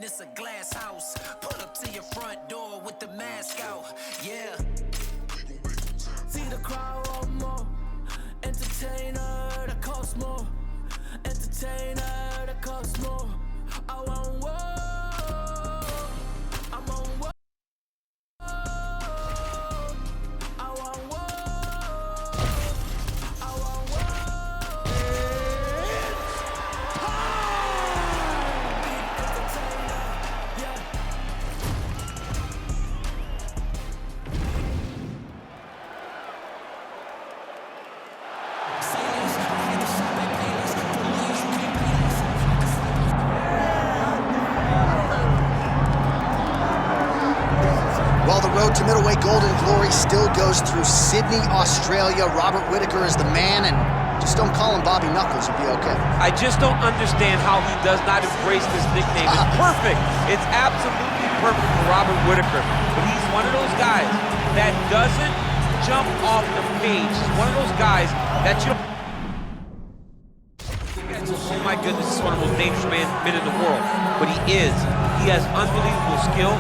this a glass house. Pull up to your front door with the mask out. Yeah. See the crowd want more. Entertainer that costs more. Entertainer that costs more. I want war. I'm on war. I want war. I want war. It's time. Entertainer, yeah. Well, the road to middleweight golden glory still goes through Sydney, Australia. Robert Whittaker is the man, and just don't call him Bobby Knuckles, you'll be okay. I just don't understand how he does not embrace this nickname. It's perfect. It's absolutely perfect for Robert Whittaker. But he's one of those guys that doesn't jump off the page. He's one of those guys that you don't... Oh my goodness, he's one of the most dangerous men in the world. But he is. He has unbelievable skill.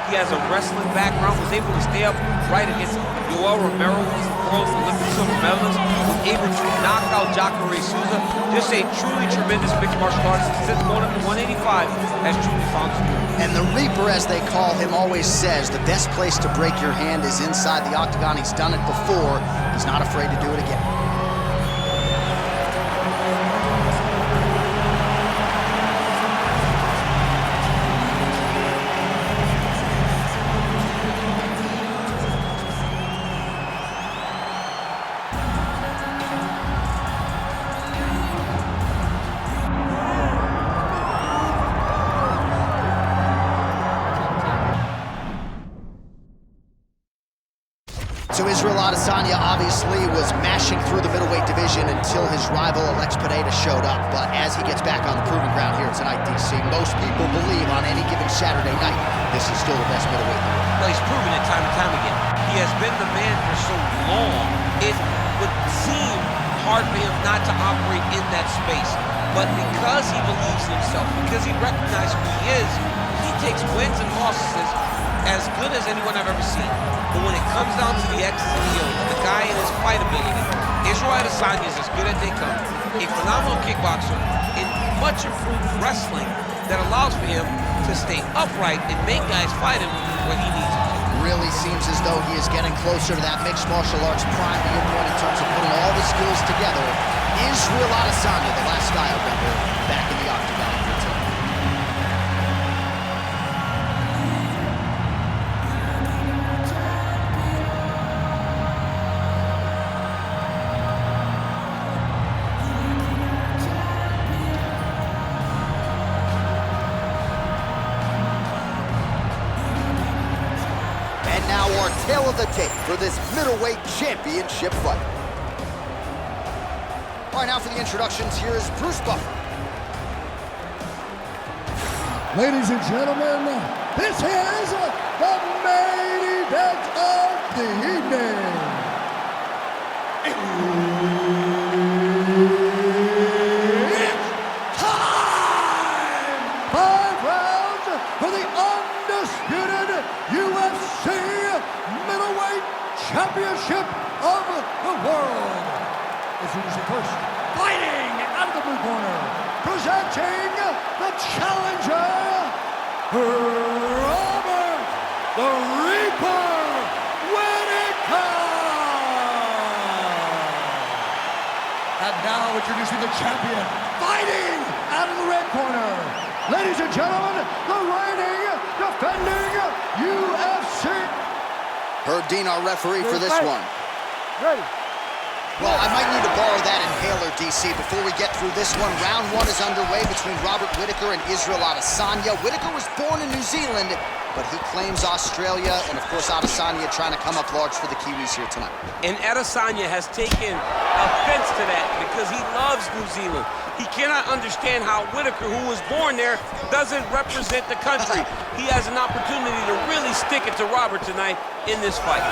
He has a wrestling background, was able to stay up right against Yoel Romero, who's the world's Olympic silver medalist, was able to knock out Jacare Souza. Just a truly tremendous mixed martial artist. Since going up to 185, has truly found his groove. And the Reaper, as they call him, always says the best place to break your hand is inside the octagon. He's done it before. He's not afraid to do it again. So Israel Adesanya obviously was mashing through the middleweight division until his rival Alex Pineda showed up. But as he gets back on the proving ground here tonight, DC, most people believe on any given Saturday night, this is still the best middleweight in the world. Well, he's proven it time and time again. He has been the man for so long, it would seem hard for him not to operate in that space. But because he believes in himself, because he recognizes who he is, he takes wins and losses as good as anyone I've ever seen. But when it comes down to the X's and O's, the guy in his fight ability, Israel Adesanya is as good as they come. A phenomenal kickboxer in much improved wrestling that allows for him to stay upright and make guys fight him where he needs to. Really seems as though he is getting closer to that mixed martial arts prime in terms of putting all the skills together. Israel Adesanya, the last stylebender, back in the octagon for tonight. Now our tail of the tape for this middleweight championship fight. All right, now for the introductions, here is Bruce Buffer. Ladies and gentlemen, this is the main event of the evening. It's time! 5 rounds for the undisputed UFC middleweight championship of the world. Introducing first, fighting out of the blue corner, presenting the challenger, Robert the Reaper Whittaker. And now introducing the champion, fighting out of the red corner. Ladies and gentlemen, the reigning, defending UFC. Herb Dean, our referee for this one. Ready. Well, I might need to borrow that inhaler, DC, before we get through this one. Round 1 is underway between Robert Whittaker and Israel Adesanya. Whittaker was born in New Zealand, but he claims Australia, and of course Adesanya trying to come up large for the Kiwis here tonight. And Adesanya has taken offense to that because he loves New Zealand. He cannot understand how Whittaker, who was born there, doesn't represent the country. He has an opportunity to really stick it to Robert tonight in this fight.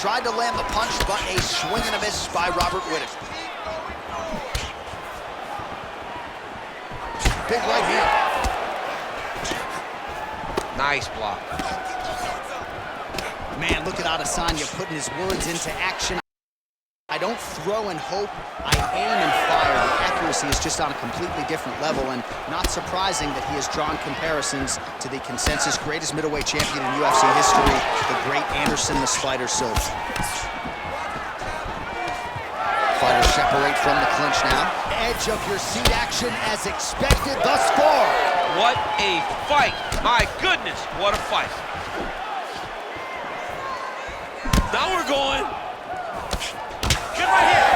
Tried to land the punch, but a swing and a miss by Robert Whittaker. big right hand. Nice block. Man, look at Adesanya putting his words into action. I don't throw and hope, I aim and fire. The accuracy is just on a completely different level, and not surprising that he has drawn comparisons to the consensus greatest middleweight champion in UFC history, the great Anderson the Spider Silva. Fighters separate from the clinch now. Edge of your seat action as expected thus far. What a fight. My goodness, what a fight. Now we're going. Good right here.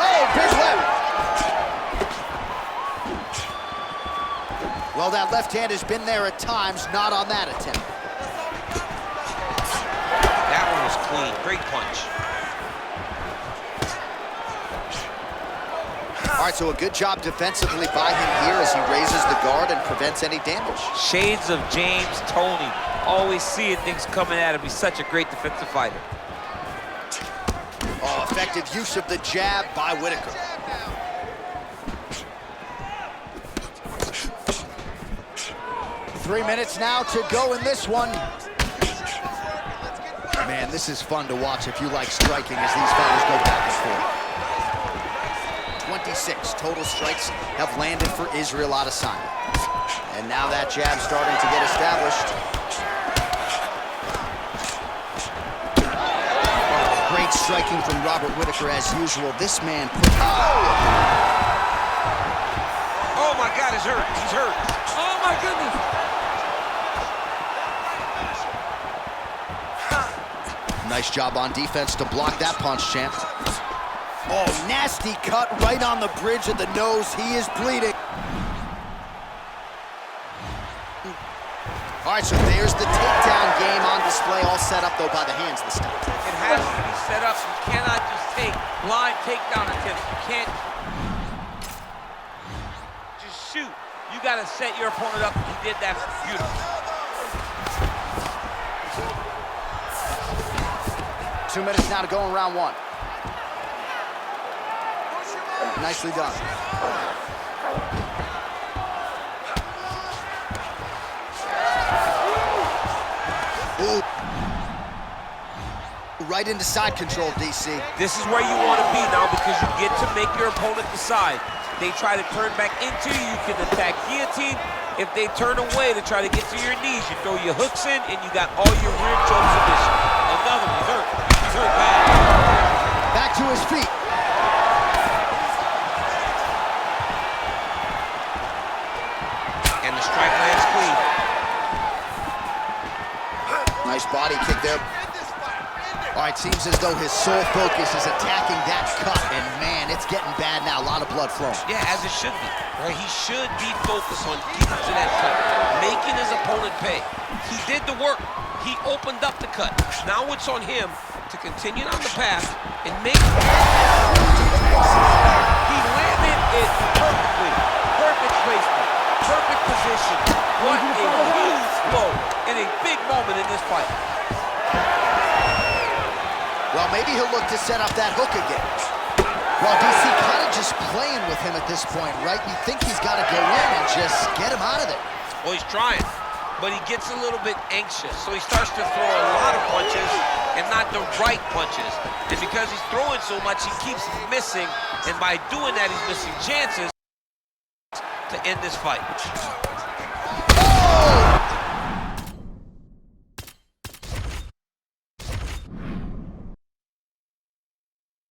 Oh, big left. Well, that left hand has been there at times, not on that attempt. That one was clean. Great punch. All right, so a good job defensively by him here as he raises the guard and prevents any damage. Shades of James Toney. Always seeing things coming at him. He's such a great defensive fighter. Oh, effective use of the jab by Whitaker. Three minutes now to go in this one. Man, this is fun to watch if you like striking as these fighters go back and forth. 26 total strikes have landed for Israel Adesanya. And now that jab starting to get established. Great striking from Robert Whitaker as usual. This man put... Oh my God, he's hurt. He's hurt. Oh my goodness. Nice job on defense to block that punch, champ. Oh, nasty cut right on the bridge of the nose. He is bleeding. All right, so there's the takedown game on display, all set up, though, by the hands this time. It has to be set up. You cannot just take blind takedown attempts. You can't just shoot. You got to set your opponent up. He did that beautifully. 2 minutes now to go in round one. Nicely done. Ooh. Right into side control, DC. This is where you want to be now because you get to make your opponent decide. They try to turn back into you, you can attack guillotine. If they turn away to try to get to your knees, you throw your hooks in and you got all your rear choke submission. Another one, he's hurt. He's hurt bad. Back to his feet. And the strike lands clean. Nice body kick there. All right, seems as though his sole focus is attacking that cut, and man, it's getting bad now. A lot of blood flowing. Yeah, as it should be. Right? He should be focused on getting to that cut, making his opponent pay. He did the work. He opened up the cut. Now it's on him to continue on the path and make it. He landed it perfectly. Perfect placement. Perfect position. What a huge blow in a big moment in this fight. Well, maybe he'll look to set up that hook again. Well, DC kind of just playing with him at this point, right? You think he's got to go in and just get him out of there. Well, he's trying, but he gets a little bit anxious, so he starts to throw a lot of punches and not the right punches. And because he's throwing so much, he keeps missing, and by doing that, he's missing chances to end this fight. Oh!